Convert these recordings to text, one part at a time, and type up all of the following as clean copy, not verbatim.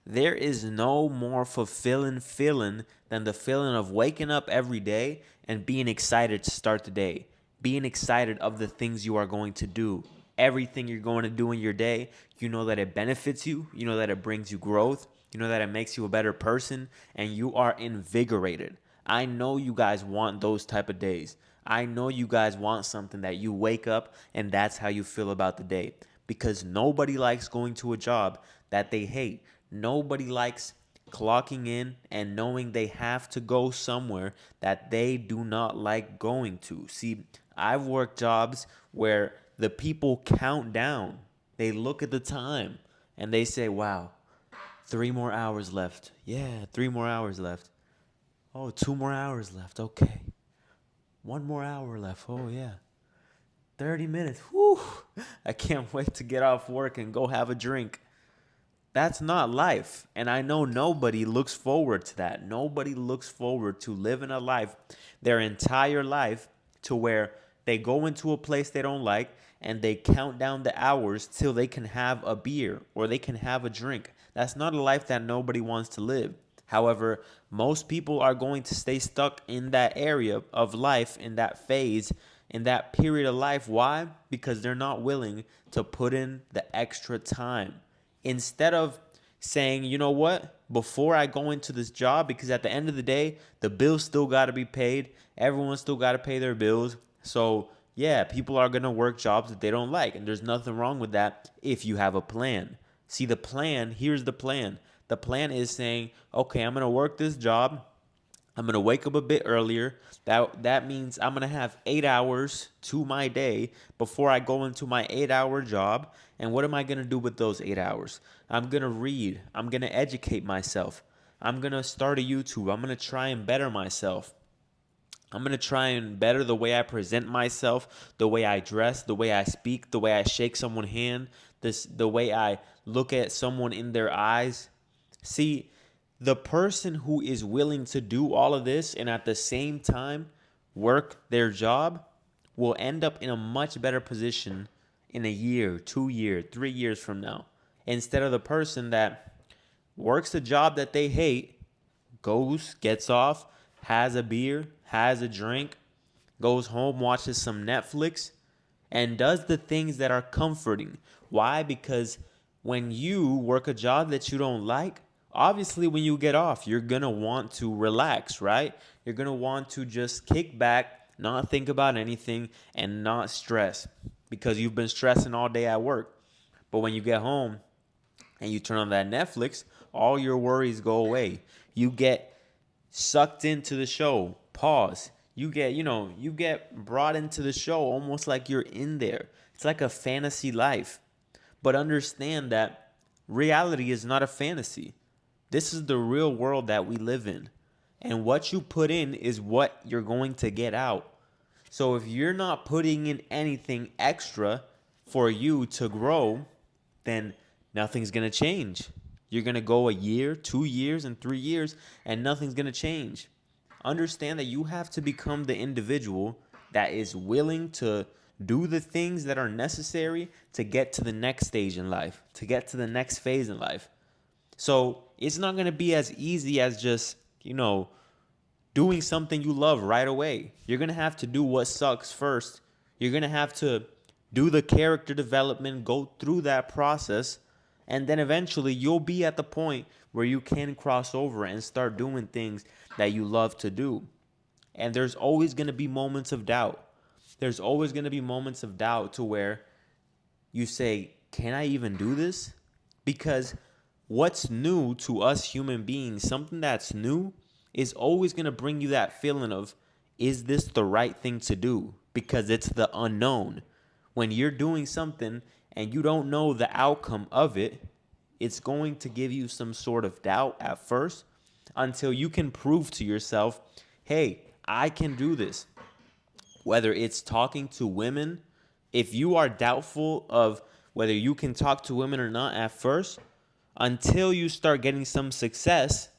There is no more fulfilling feeling than the feeling of waking up every day and being excited to start the day, being excited of the things you are going to do. Everything you're going to do in your day, you know that it benefits you, you know that it brings you growth, you know that it makes you a better person, and you are invigorated. I know you guys want those type of days. I know you guys want something that you wake up and that's how you feel about the day. Because nobody likes going to a job that they hate. Nobody likes clocking in and knowing they have to go somewhere that they do not like going to. See, I've worked jobs where the people count down. They look at the time and they say, wow, 3 more hours left. Yeah, 3 more hours left. Oh, 2 more hours left. Okay. 1 more hour left. Oh, yeah. 30 minutes. Whew. I can't wait to get off work and go have a drink. That's not life. And I know nobody looks forward to that. Nobody looks forward to living a life, their entire life, to where they go into a place they don't like and they count down the hours till they can have a beer or they can have a drink. That's not a life that nobody wants to live. However, most people are going to stay stuck in that area of life, in that phase, in that period of life. Why? Because they're not willing to put in the extra time. Instead of saying, you know what, before I go into this job, because at the end of the day, the bills still got to be paid. Everyone still got to pay their bills. So, yeah, people are going to work jobs that they don't like. And there's nothing wrong with that if you have a plan. See, the plan, here's the plan. The plan is saying, okay, I'm going to work this job. I'm gonna wake up a bit earlier. That means I'm gonna have 8 hours to my day before I go into my 8 hour job. And what am I gonna do with those 8 hours? I'm gonna read. I'm gonna educate myself. I'm gonna start a YouTube. I'm gonna try and better myself. I'm gonna try and better the way I present myself, the way I dress, the way I speak, the way I shake someone's hand, the way I look at someone in their eyes. See, the person who is willing to do all of this and at the same time work their job will end up in a much better position in a year, 2 years, 3 years from now. Instead of the person that works a job that they hate, goes, gets off, has a beer, has a drink, goes home, watches some Netflix, and does the things that are comforting. Why? Because when you work a job that you don't like, obviously when you get off, you're going to want to relax, right? You're going to want to just kick back, not think about anything, and not stress because you've been stressing all day at work. But when you get home, and you turn on that Netflix, all your worries go away. You get sucked into the show. Pause. You get brought into the show almost like you're in there. It's like a fantasy life. But understand that reality is not a fantasy. This is the real world that we live in. And what you put in is what you're going to get out. So if you're not putting in anything extra for you to grow, then nothing's going to change. You're going to go a year, 2 years, and 3 years, and nothing's going to change. Understand that you have to become the individual that is willing to do the things that are necessary to get to the next stage in life, to get to the next phase in life. So it's not going to be as easy as just, doing something you love right away. You're going to have to do what sucks first. You're going to have to do the character development, go through that process, and then eventually you'll be at the point where you can cross over and start doing things that you love to do. And there's always going to be moments of doubt. There's always going to be moments of doubt to where you say, can I even do this? Because what's new to us human beings, something that's new, is always going to bring you that feeling of, is this the right thing to do? Because it's the unknown. When you're doing something and you don't know the outcome of it, it's going to give you some sort of doubt at first until you can prove to yourself, hey, I can do this. Whether it's talking to women, if you are doubtful of whether you can talk to women or not at first, until you start getting some success,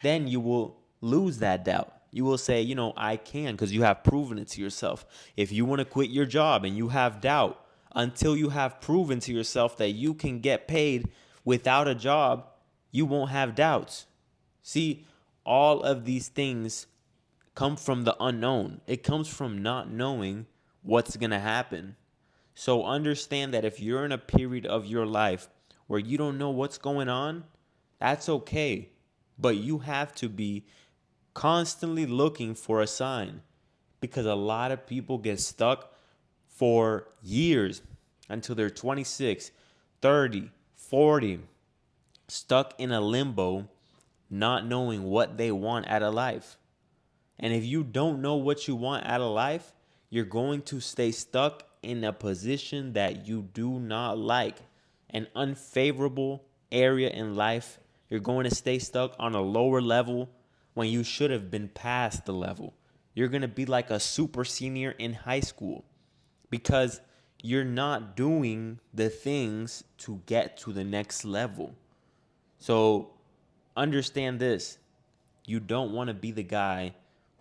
then you will lose that doubt. You will say, I can, because you have proven it to yourself. If you want to quit your job and you have doubt, until you have proven to yourself that you can get paid without a job, You won't have doubts. See, all of these things come from the unknown. It comes from not knowing what's going to happen. So understand that if you're in a period of your life where you don't know what's going on, that's okay. But you have to be constantly looking for a sign, because a lot of people get stuck for years until they're 26, 30, 40, stuck in a limbo, not knowing what they want out of life. And if you don't know what you want out of life, you're going to stay stuck in a position that you do not like, an unfavorable area in life. You're going to stay stuck on a lower level when you should have been past the level. You're going to be like a super senior in high school because you're not doing the things to get to the next level. So understand this. You don't want to be the guy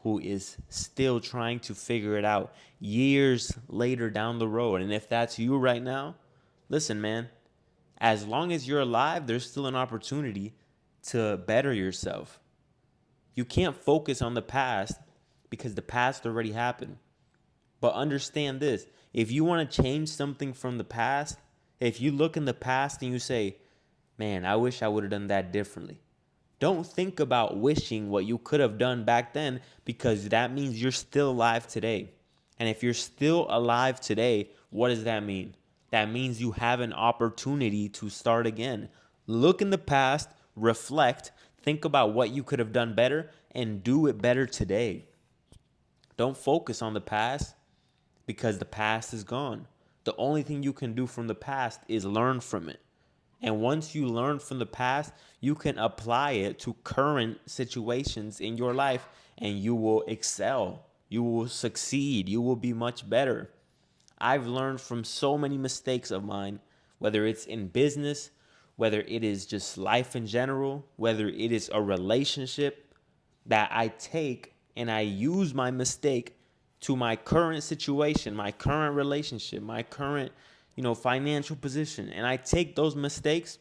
who is still trying to figure it out years later down the road. And if that's you right now, listen, man, as long as you're alive, there's still an opportunity to better yourself. You can't focus on the past because the past already happened. But understand this. If you want to change something from the past, if you look in the past and you say, man, I wish I would have done that differently. Don't think about wishing what you could have done back then, because that means you're still alive today. And if you're still alive today, what does that mean? That means you have an opportunity to start again. Look in the past, reflect, think about what you could have done better, and do it better today. Don't focus on the past because the past is gone. The only thing you can do from the past is learn from it. And once you learn from the past, you can apply it to current situations in your life and you will excel. You will succeed. You will be much better. I've learned from so many mistakes of mine, whether it's in business, whether it is just life in general, whether it is a relationship, that I take and I use my mistake to my current situation, my current relationship, my current, financial position. And I take those mistakes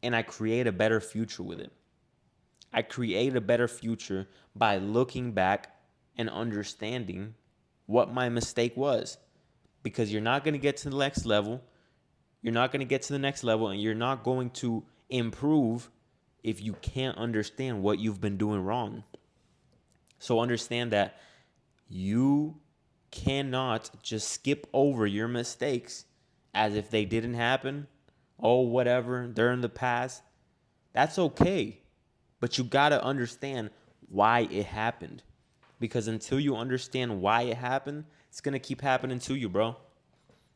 and I create a better future with it. I create a better future by looking back and understanding what my mistake was. Because you're not going to get to the next level. You're not going to get to the next level and you're not going to improve if you can't understand what you've been doing wrong. So understand that you cannot just skip over your mistakes as if they didn't happen. Oh, whatever, they're in the past. That's okay. But you got to understand why it happened. Because until you understand why it happened, it's going to keep happening to you, bro.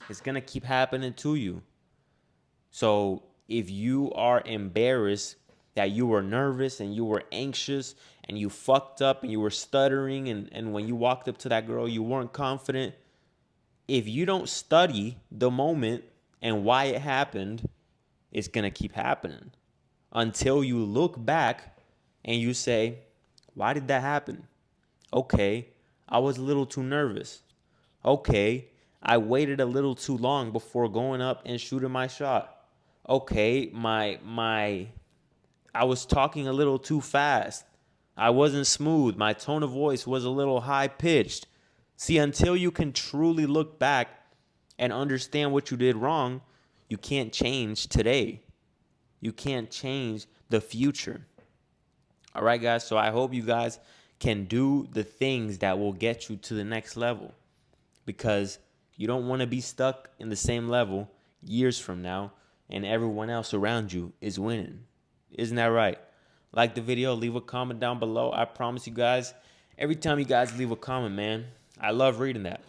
It's going to keep happening to you. So if you are embarrassed that you were nervous and you were anxious and you fucked up and you were stuttering and when you walked up to that girl, you weren't confident. If you don't study the moment and why it happened, it's going to keep happening until you look back and you say, why did that happen? Okay, I was a little too nervous. Okay, I waited a little too long before going up and shooting my shot. Okay, I was talking a little too fast. I wasn't smooth. My tone of voice was a little high pitched. See, until you can truly look back and understand what you did wrong, you can't change today. You can't change the future. All right, guys. So I hope you guys can do the things that will get you to the next level, because you don't want to be stuck in the same level years from now and everyone else around you is winning. Isn't that right? Like the video, leave a comment down below. I promise you guys, every time you guys leave a comment, man, I love reading that.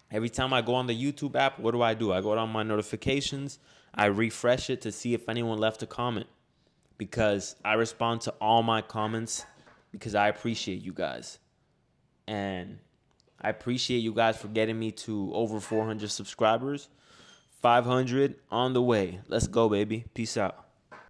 Every time I go on the YouTube app, what do? I go down my notifications. I refresh it to see if anyone left a comment, because I respond to all my comments because I appreciate you guys. And I appreciate you guys for getting me to over 400 subscribers. 500 on the way. Let's go, baby. Peace out.